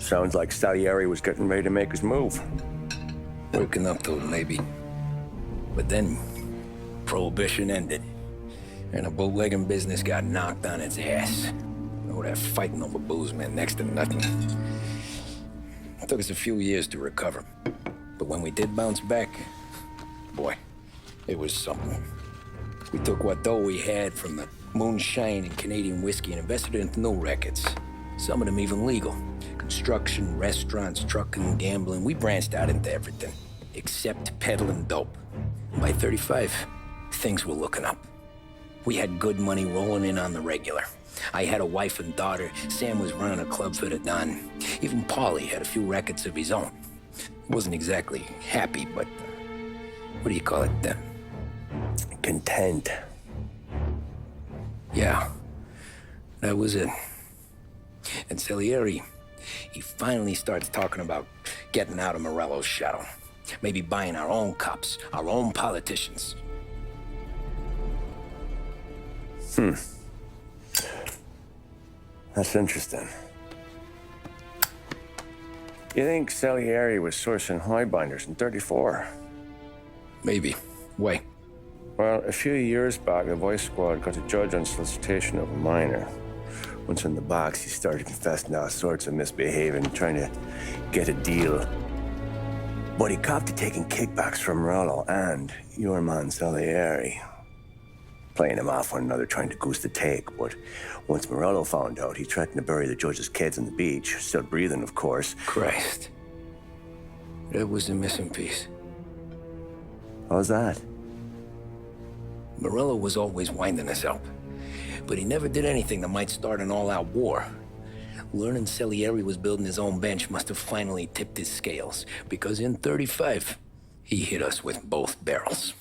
Sounds like Salieri was getting ready to make his move. Working up to it, maybe. But then, Prohibition ended, and the bootlegging business got knocked on its ass. Oh, that fighting over booze meant next to nothing. It took us a few years to recover. But when we did bounce back, boy, it was something. We took what dough we had from the moonshine and Canadian whiskey and invested it into new rackets. Some of them even legal. Construction, restaurants, trucking, gambling. We branched out into everything, except peddling dope. By 35, things were looking up. We had good money rolling in on the regular. I had a wife and daughter. Sam was running a club for the Don. Even Paulie had a few rackets of his own. Wasn't exactly happy, but what do you call it then? Content. Yeah, that was it. And Salieri, he finally starts talking about getting out of Morello's shadow. Maybe buying our own cops, our own politicians. That's interesting. You think Salieri was sourcing highbinders in 34? Maybe. Why? Well, a few years back, the Vice Squad got a judge on solicitation of a minor. Once in the box, he started confessing all sorts of misbehaving, trying to get a deal. But he copped to taking kickbacks from Morello and your man Salieri. Playing him off one another, trying to goose the take. But once Morello found out, he threatened to bury the judge's kids on the beach. Still breathing, of course. Christ. That was the missing piece. How's that? Morello was always winding us up. But he never did anything that might start an all-out war. Learning Salieri was building his own bench must have finally tipped his scales. Because in 35, he hit us with both barrels.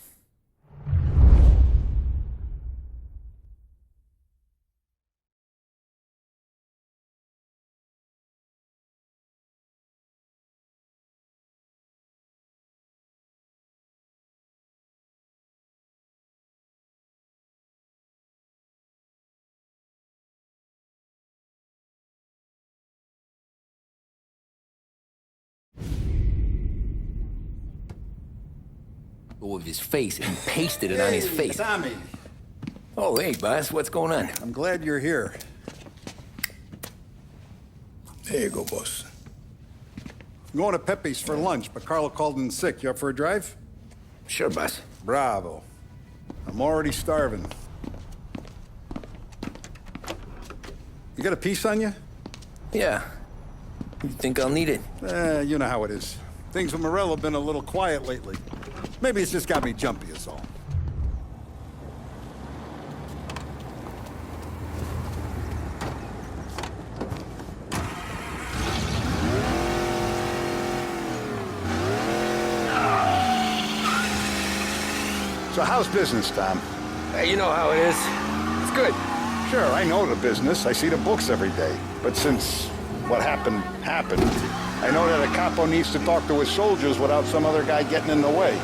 With his face and pasted it on his face. Tommy. Oh, hey, boss, what's going on? I'm glad you're here. There you go, boss. I'm going to Pepe's for lunch, but Carlo called in sick. You up for a drive? Sure, boss. Bravo. I'm already starving. You got a piece on you? Yeah. You think I'll need it? You know how it is. Things with Morello have been a little quiet lately. Maybe it's just got me jumpy is all. So how's business, Tom? Hey, you know how it is. It's good. Sure, I know the business. I see the books every day. But since what happened, I know that a capo needs to talk to his soldiers without some other guy getting in the way.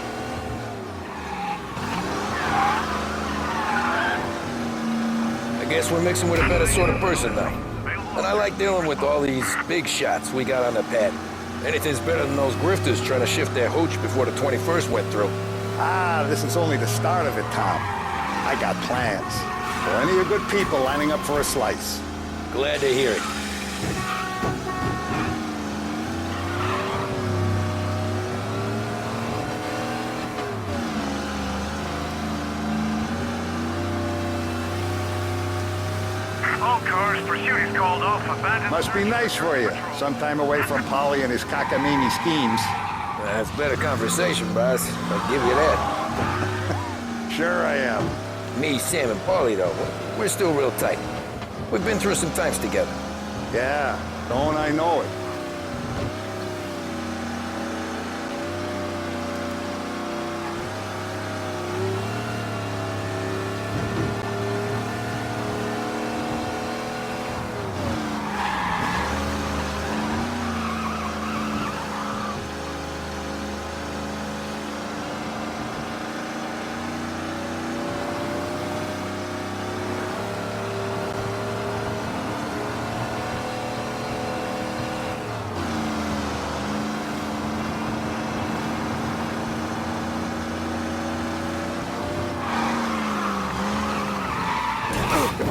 I guess we're mixing with a better sort of person now. And I like dealing with all these big shots we got on the pad. Anything's better than those grifters trying to shift their hooch before the 21st went through. Ah, this is only the start of it, Tom. I got plans. Plenty of good people lining up for a slice. Glad to hear it. All cars, pursuit is called off. Abandoned. Must be nice for you. Some time away from Polly and his cockamamie schemes. That's better conversation, boss. I'll give you that. Sure I am. Me, Sam, and Paulie, though, we're still real tight. We've been through some times together. Yeah, don't I know it.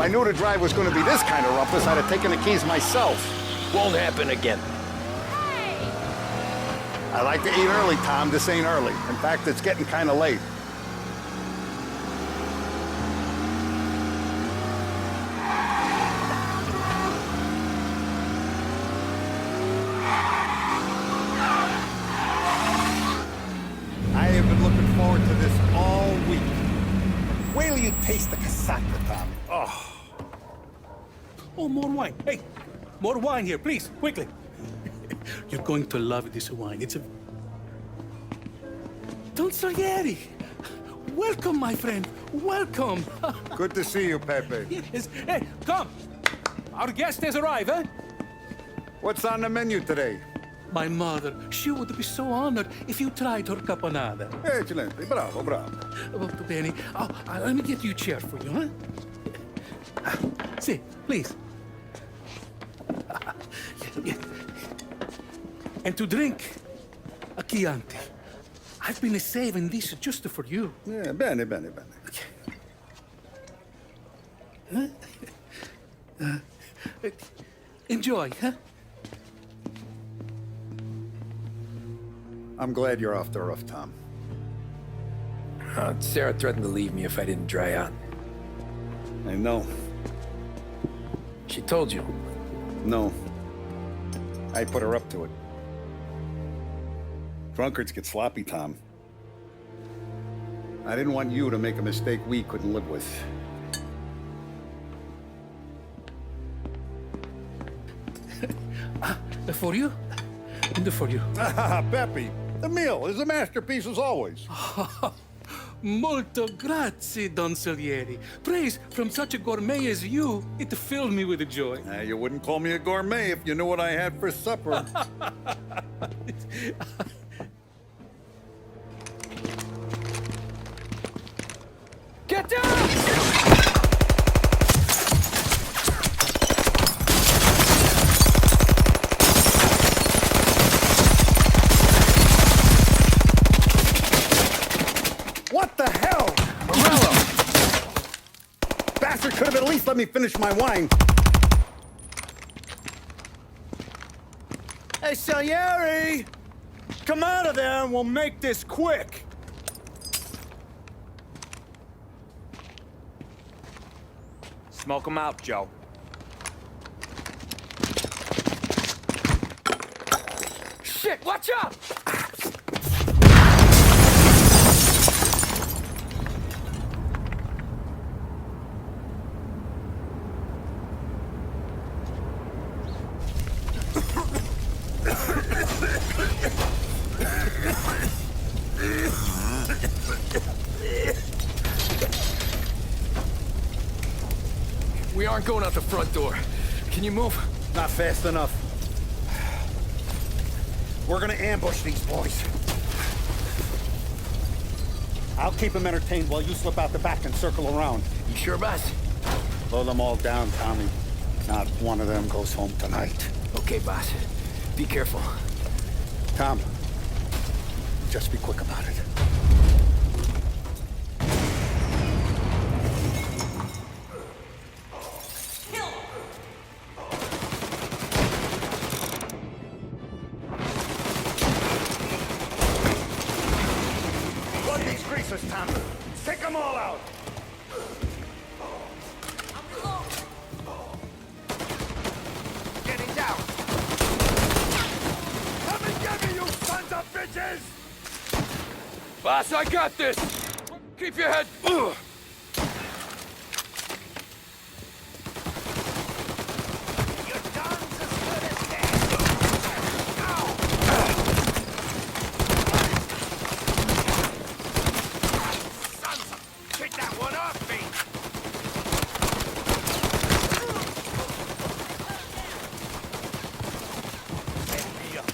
I knew the drive was going to be this kind of rumpus, I'd have taken the keys myself. Won't happen again. I like to eat early, Tom. This ain't early. In fact, it's getting kind of late. I have been looking forward to this all week. Wait till you taste the casaca, Tom. Oh. Oh, more wine. Hey, more wine here, please, quickly. You're going to love this wine. It's a... Don Salieri! Welcome, my friend. Welcome. Good to see you, Pepe. Yes. Hey, come. Our guest has arrived, eh? What's on the menu today? My mother, she would be so honored if you tried her caponata. Excelente. Bravo, bravo. Molto bene. Oh, let me get you a chair for you, huh? See, please. Yeah. And to drink, a Chianti. I've been saving this just for you. Yeah, bene, bene, bene. Enjoy, huh? I'm glad you're off the roof, Tom. Sarah threatened to leave me if I didn't dry out. I know. She told you. No. I put her up to it. Drunkards get sloppy, Tom. I didn't want you to make a mistake we couldn't live with. For you? And for you. Pepe, the meal is a masterpiece as always. Molto grazie, Don Salieri. Praise from such a gourmet as you, it filled me with joy. You wouldn't call me a gourmet if you knew what I had for supper. Get down! What the hell? Morello! Bastard could have at least let me finish my wine. Hey, Salieri! Come out of there and we'll make this quick. Smoke 'em out, Joe. Shit, watch out! We aren't going out the front door. Can you move? Not fast enough. We're gonna ambush these boys. I'll keep them entertained while you slip out the back and circle around. You sure, boss? Blow them all down, Tommy. Not one of them goes home tonight. Okay, boss. Be careful. Tom, just be quick about it. Plug these greasers, Tom. Take them all out. Getting down. Come and get me, you sons of bitches! Boss, I got this! Keep your head... Ugh. Your gun's as good as dead. Ow! Sons of... Take that one off me! Get me up.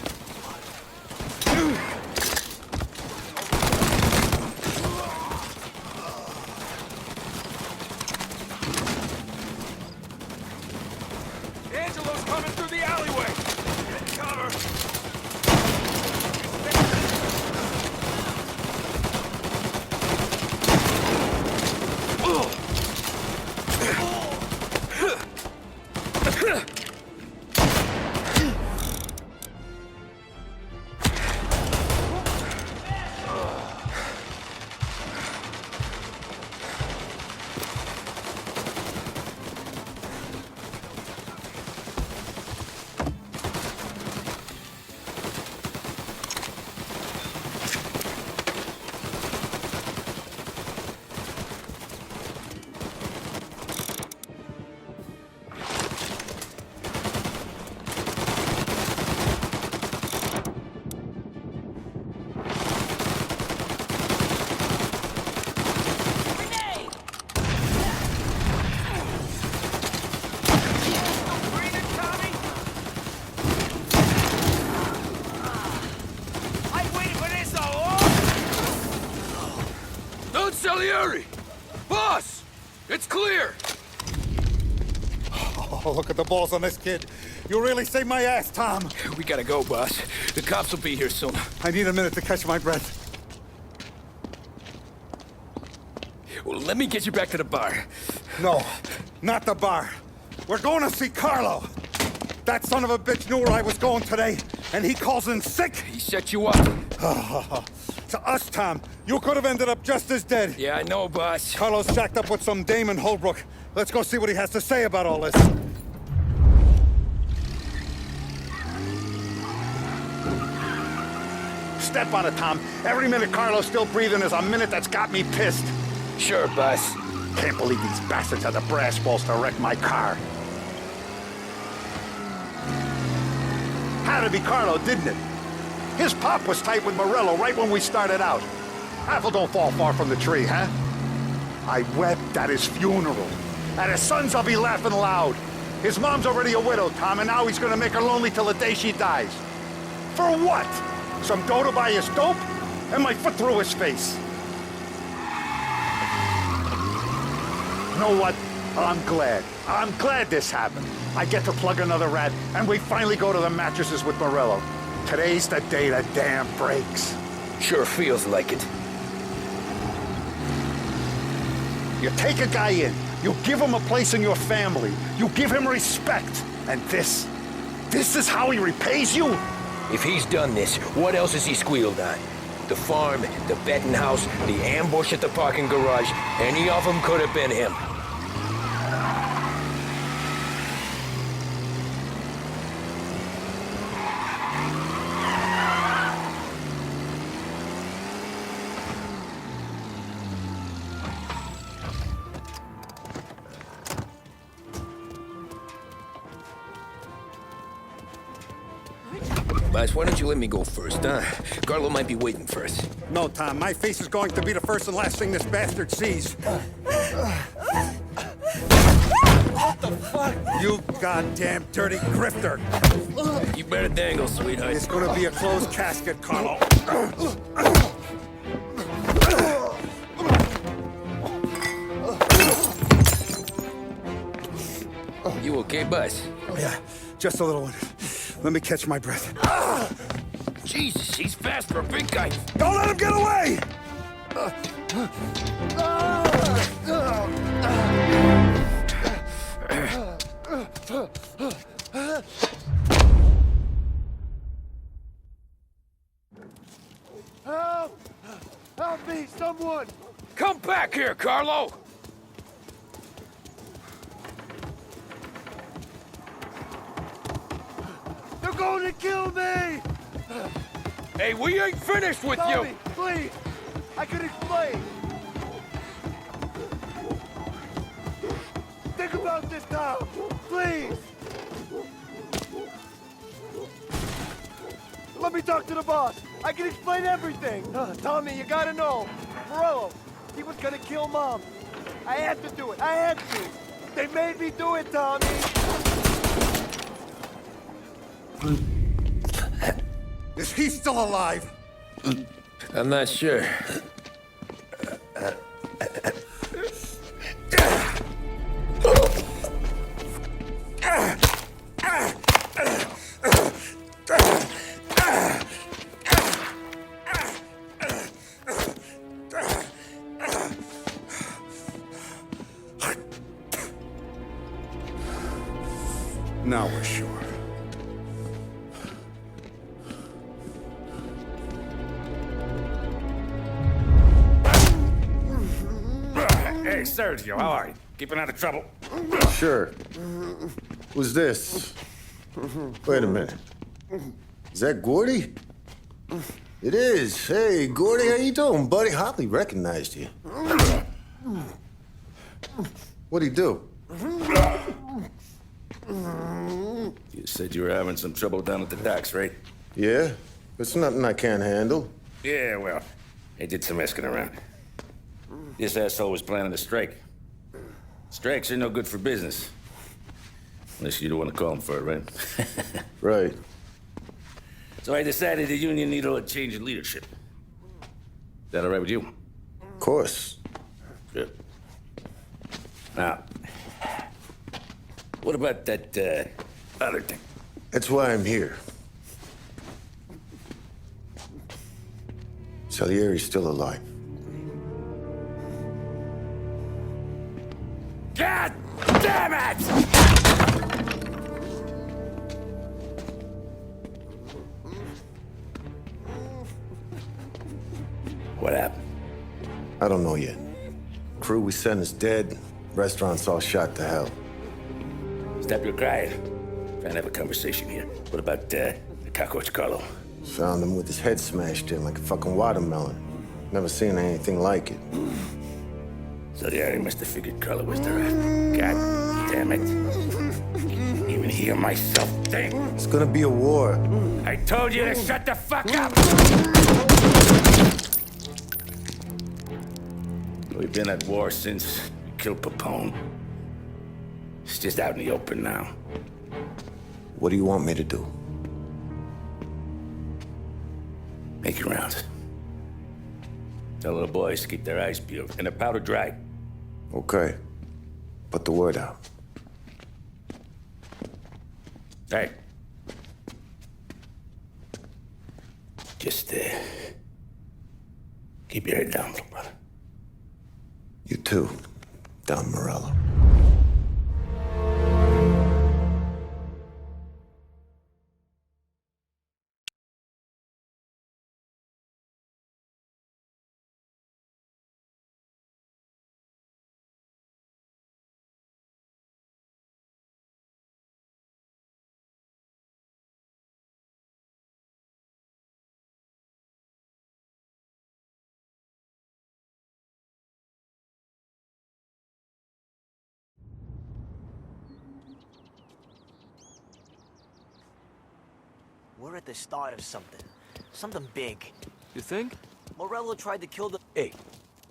Salieri! Boss! It's clear! Oh, look at the balls on this kid. You really saved my ass, Tom. We gotta go, boss. The cops will be here soon. I need a minute to catch my breath. Well, let me get you back to the bar. No, not the bar. We're going to see Carlo. That son of a bitch knew where I was going today, and he calls in sick. He set you up. To us, Tom, you could have ended up just as dead. Yeah, I know, boss. Carlo's shacked up with some dame in Holbrook. Let's go see what he has to say about all this. Step on it, Tom. Every minute Carlo's still breathing is a minute that's got me pissed. Sure, boss. Can't believe these bastards had the brass balls to wreck my car. Had to be Carlo, didn't it? His pop was tight with Morello right when we started out. Apple don't fall far from the tree, huh? I wept at his funeral. At his son's, I'll be laughing loud. His mom's already a widow, Tom, and now he's gonna make her lonely till the day she dies. For what? Some dough to buy his dope? And my foot through his face. You know what? I'm glad. I'm glad this happened. I get to plug another rat, and we finally go to the mattresses with Morello. Today's the day the dam breaks. Sure feels like it. You take a guy in, you give him a place in your family, you give him respect, and this is how he repays you? If he's done this, what else has he squealed on? The farm, the betting house, the ambush at the parking garage, any of them could have been him. Boss, why don't you let me go first, huh? Carlo might be waiting for us. No, Tom, my face is going to be the first and last thing this bastard sees. What the fuck? You goddamn dirty grifter. You better dangle, sweetheart. It's gonna be a closed casket, Carlo. You okay, boss? Yeah, just a little one. Let me catch my breath. Jesus, he's fast for a big guy. Don't let him get away! Help! Help me, someone! Come back here, Carlo! They're going to kill me! Hey, we ain't finished with Tommy, you! please! I can explain! Think about this, Tom! Please! Let me talk to the boss! I can explain everything! Tommy, you gotta know! Morello, he was gonna kill Mom! I had to do it! I had to! They made me do it, Tommy! Is he still alive? I'm not sure. Now we're sure. Hey, Sergio, how are you? Keeping out of trouble? Sure. Who's this? Wait a minute. Is that Gordy? It is. Hey, Gordy, how you doing, buddy? Hardly recognized you. What'd he do? You said you were having some trouble down at the docks, right? Yeah? It's nothing I can't handle. Yeah, well, I did some asking around. This asshole was planning a strike. Strikes are no good for business. Unless you don't want to call him for it, right? Right. So I decided the union needed a change in leadership. Is that all right with you? Of course. Good. Now, what about that, other thing? That's why I'm here. Salieri's still alive. God damn it! What happened? I don't know yet. Crew we sent is dead. Restaurant's all shot to hell. Stop your crying. Trying to have a conversation here. What about, the cockroach Carlo? Found him with his head smashed in like a fucking watermelon. Never seen anything like it. So the area must have figured Carlo was the rat. God damn it. Even hear myself think. It's gonna be a war. I told you to shut the fuck up! We've been at war since we killed Papone. It's just out in the open now. What do you want me to do? Make your rounds. Tell little boys to keep their eyes peeled and their powder dry. Okay. Put the word out. Hey. Just, keep your head down, little brother. You too, Don Morello. We're at the start of something. Something big. You think? Morello tried to kill the... Hey,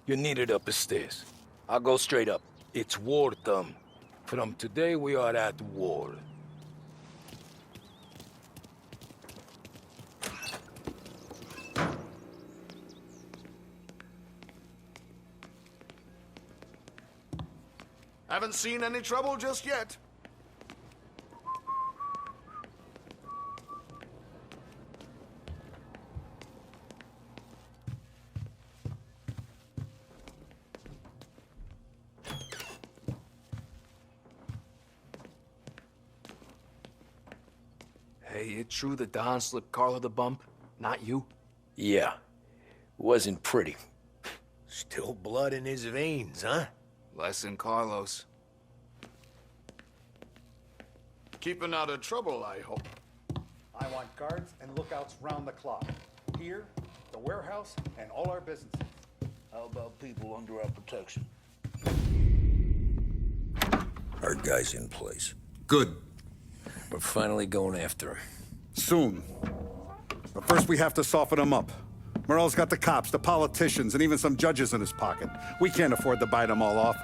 you're needed up the stairs. I'll go straight up. It's war time. From today, we are at war. Haven't seen any trouble just yet. Hey, it true that Don slipped Carlo the bump? Not you? Yeah. Wasn't pretty. Still blood in his veins, huh? Less than Carlos. Keeping out of trouble, I hope. I want guards and lookouts round the clock. Here, the warehouse, and all our businesses. How about people under our protection? Our guy's in place. Good. We're finally going after him. Soon. But first we have to soften him up. Morello's got the cops, the politicians, and even some judges in his pocket. We can't afford to bite them all off,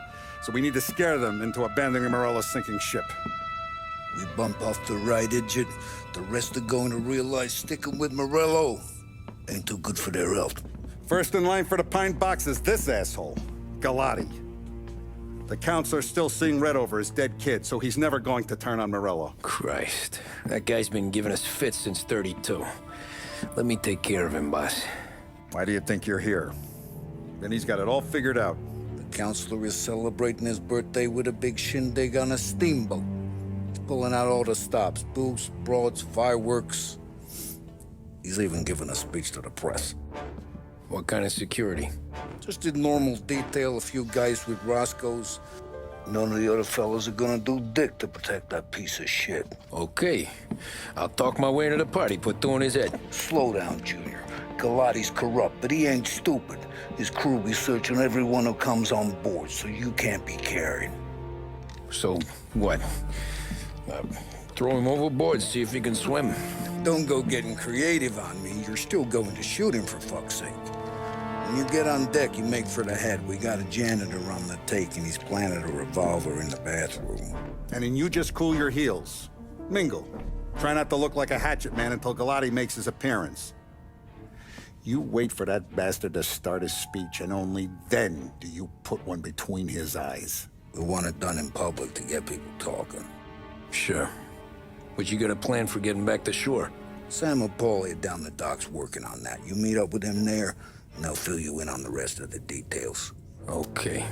so we need to scare them into abandoning Morello's sinking ship. We bump off the right idiot, the rest are going to realize sticking with Morello ain't too good for their health. First in line for the pine box is this asshole, Galati. The counselor's still seeing red over his dead kid, so he's never going to turn on Morello. Christ. That guy's been giving us fits since 32. Let me take care of him, boss. Why do you think you're here? Then he's got it all figured out. The counselor is celebrating his birthday with a big shindig on a steamboat. He's pulling out all the stops, booths, broads, fireworks. He's even giving a speech to the press. What kind of security? Just did normal detail, a few guys with Roscoe's. None of the other fellas are gonna do dick to protect that piece of shit. Okay. I'll talk my way into the party, put two in his head. Slow down, Junior. Galati's corrupt, but he ain't stupid. His crew be searching everyone who comes on board, so you can't be carried. So, what? Throw him overboard, see if he can swim. Don't go getting creative on me. You're still going to shoot him, for fuck's sake. When you get on deck, you make for the head. We got a janitor on the take, and he's planted a revolver in the bathroom. And then you just cool your heels. Mingle. Try not to look like a hatchet man until Galati makes his appearance. You wait for that bastard to start his speech, and only then do you put one between his eyes. We want it done in public to get people talking. Sure. But you got a plan for getting back to shore? Sam and Paulie are down the docks working on that. You meet up with him there, and they'll fill you in on the rest of the details. Okay.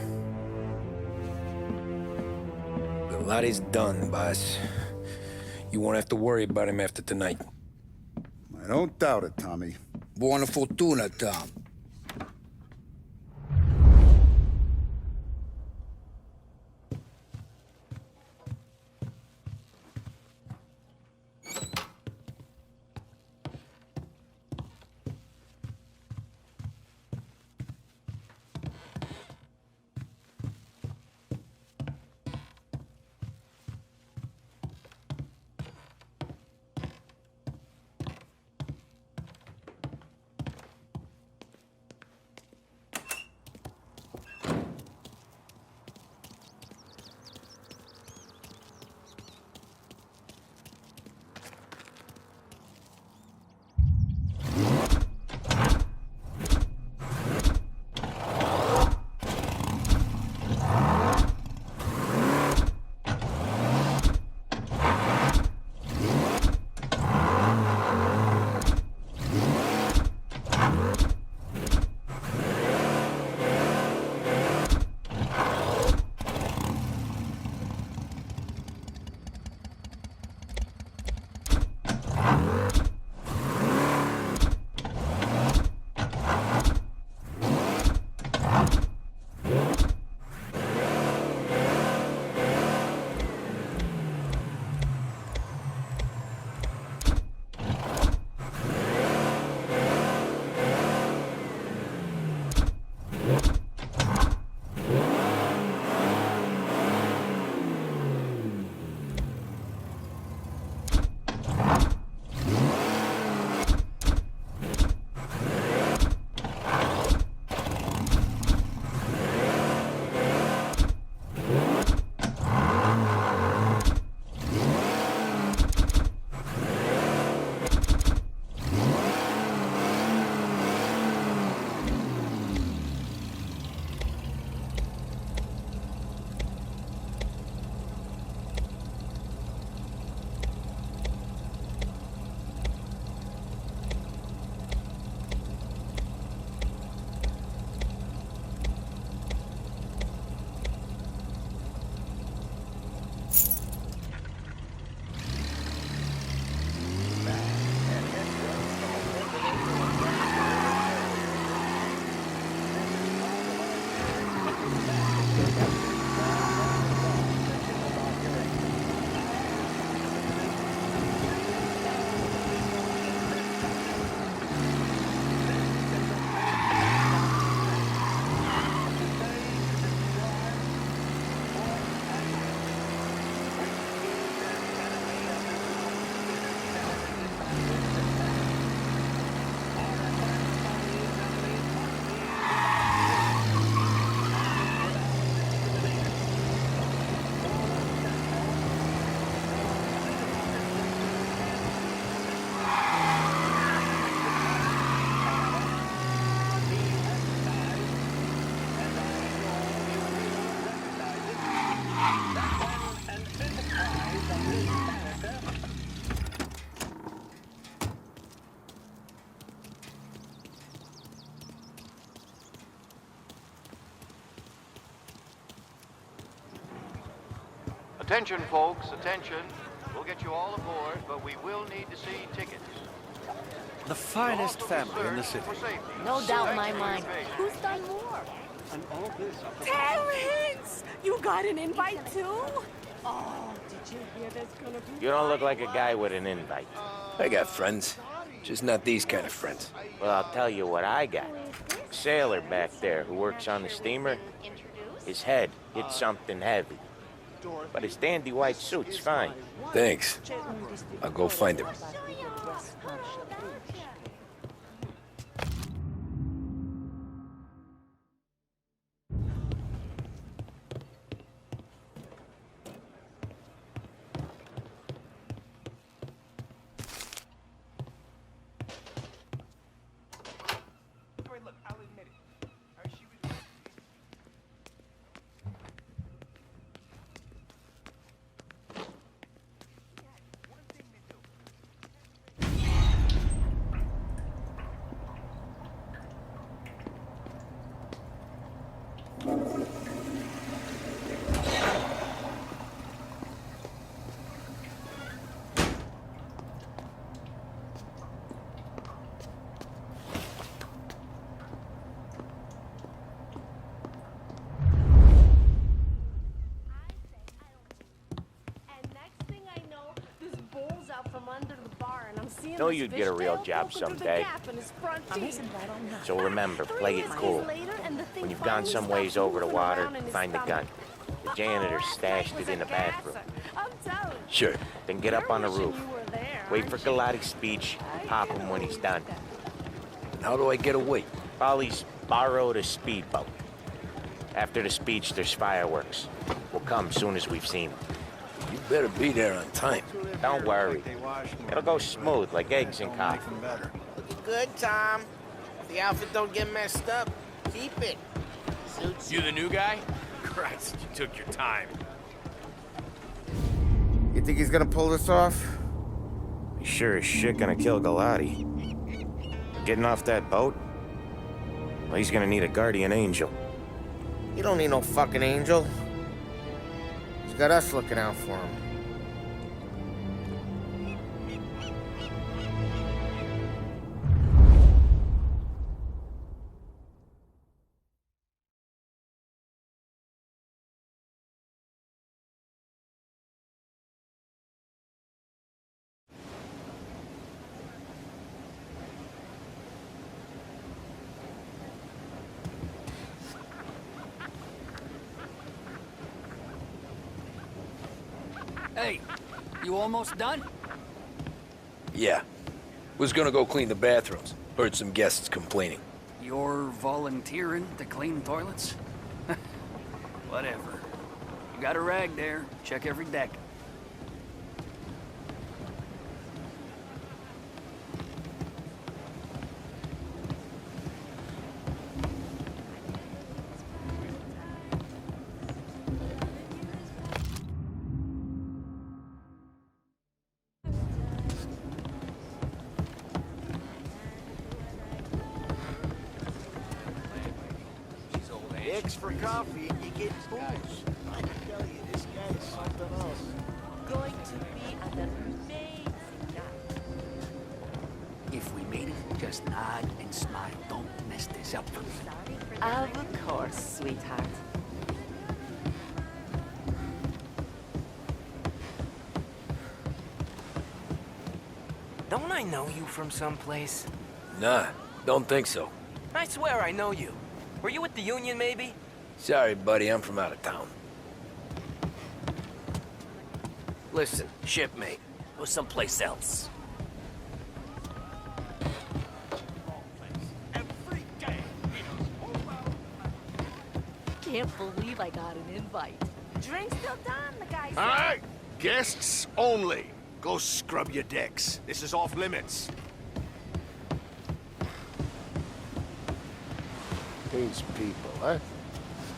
Biglotti's done, boss. You won't have to worry about him after tonight. I don't doubt it, Tommy. Buona fortuna, Tom. Attention, folks, attention. We'll get you all aboard, but we will need to see tickets. The finest family in the city. No doubt in my mind. Who's done more? Terrence! You got an invite too? Oh, did you hear there's gonna be... You don't look like a guy with an invite. I got friends. Just not these kind of friends. Well, I'll tell you what I got. Sailor back there who works on the steamer. His head hit something heavy. But his dandy white suit's fine. Thanks. I'll go find him. Know you'd get a real job someday. So remember, play it cool. When you've gone some ways over the water, find the gun. The janitor stashed it in the bathroom. Sure. Then get up on the roof. Wait for Galati's speech, pop him when he's done. How do I get away? Polly's borrowed a speedboat. After the speech, there's fireworks. We'll come soon as we've seen them. You better be there on time. Don't worry. It'll go smooth like eggs in coffee. Looking good, Tom. If the outfit don't get messed up, keep it. Suits You the new guy? Christ, you took your time. You think he's gonna pull this off? He's sure as shit gonna kill Galati. Getting off that boat? Well, he's gonna need a guardian angel. You don't need no fucking angel. He's got us looking out for him. Hey, you almost done? Yeah. Was gonna go clean the bathrooms. Heard some guests complaining. You're volunteering to clean toilets? Whatever. You got a rag there. Check every deck. Dicks for coffee and you get booze. I can tell you, this guy is something else. Going to be an amazing night. If we made it, just nod and smile. Don't mess this up for me. Of course, sweetheart. Don't I know you from someplace? Nah, don't think so. I swear I know you. Were you at the Union, maybe? Sorry, buddy, I'm from out of town. Listen, shipmate. Go someplace else. Can't believe I got an invite. Drink's still done, the guy said. All right, guests only. Go scrub your decks. This is off limits. These people, huh?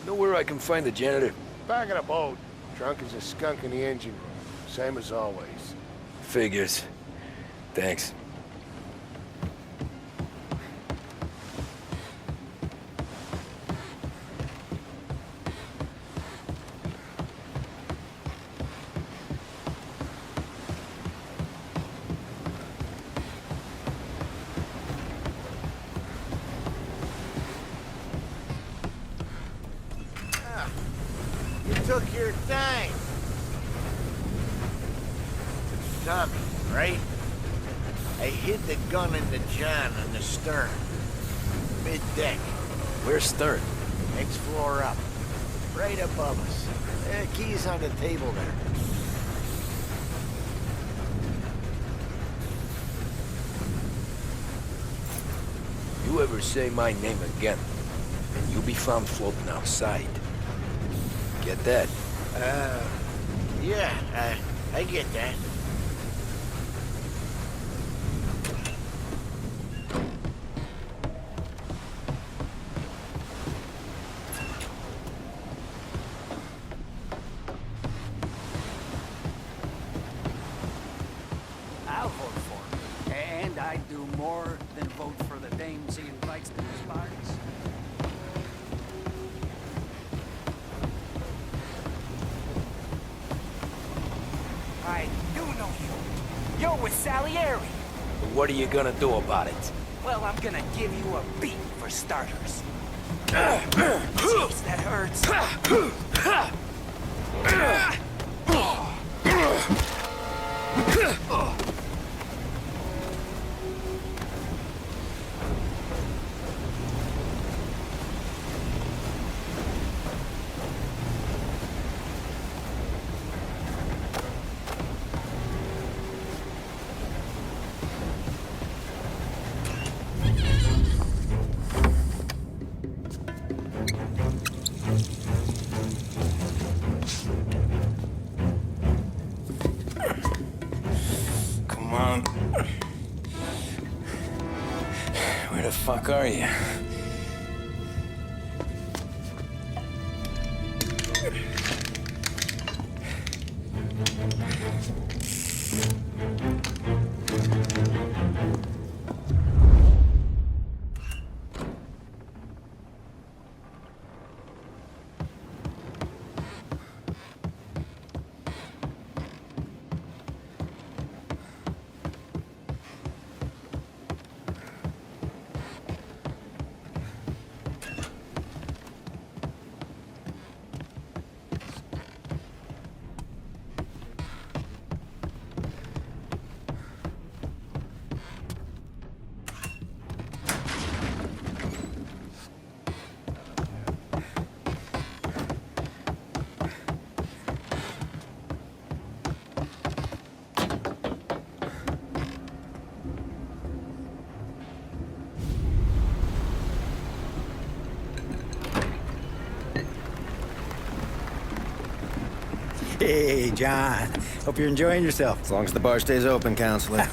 Know where I can find the janitor? Back of the boat. Drunk as a skunk in the engine room. Same as always. Figures. Thanks. You took your time. Tommy, right? I hid the gun in the john on the stern. Mid-deck. Where's stern? Next floor up. Right above us. Key's on the table there. You ever say my name again, and you'll be found floating outside. Get that? Yeah, I get that. I'll vote for him. And I'd do more than vote for the dames he invites to his parties. I do know you. You're with Salieri. What are you gonna do about it? Well, I'm gonna give you a beat for starters. Jeez, that hurts. Come on. Where the fuck are you? Hey, John. Hope you're enjoying yourself. As long as the bar stays open, counselor.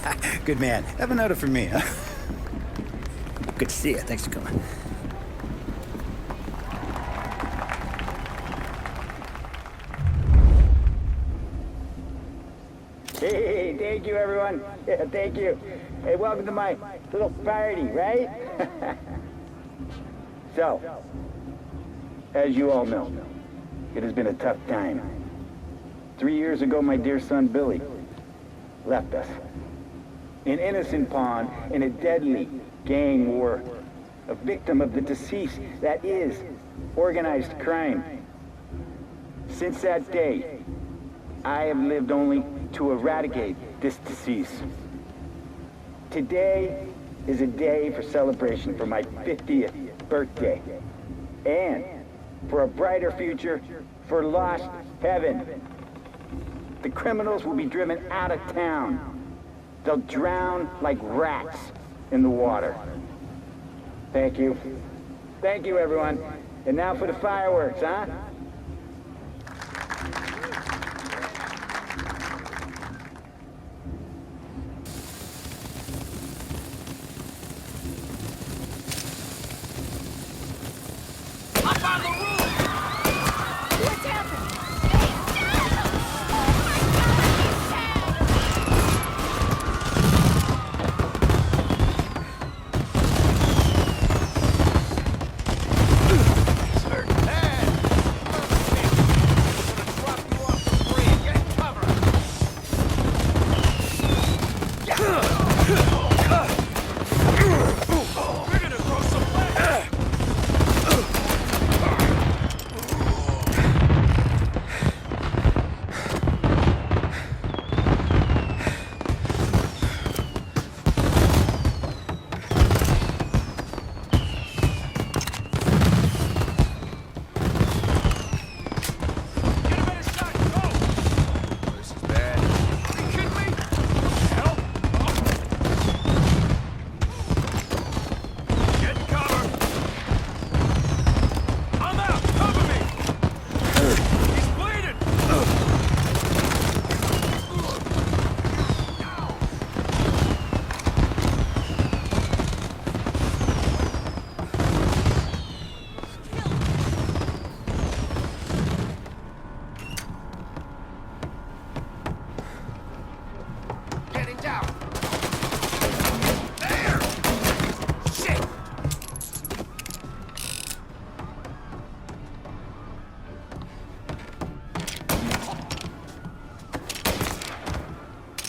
Good man. Have another for me, huh? Good to see you. Thanks for coming. Hey, thank you, everyone. Yeah, thank you. Hey, welcome to my little party, right? So, as you all know, it has been a tough time. 3 years ago, my dear son, Billy, left us. An innocent pawn in a deadly gang war. A victim of the deceased that is organized crime. Since that day, I have lived only to eradicate this disease. Today is a day for celebration for my 50th birthday. And for a brighter future for lost heaven. The criminals will be driven out of town. They'll drown like rats in the water. Thank you. Thank you, everyone. And now for the fireworks, huh? Up on the roof! What's happening?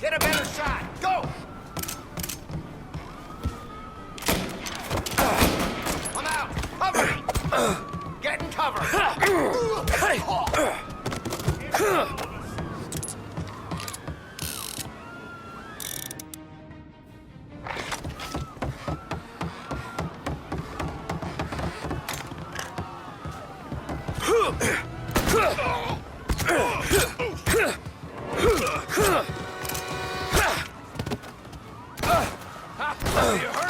Get a better shot. Go! I'm out. Cover me. Get in cover. You hurt?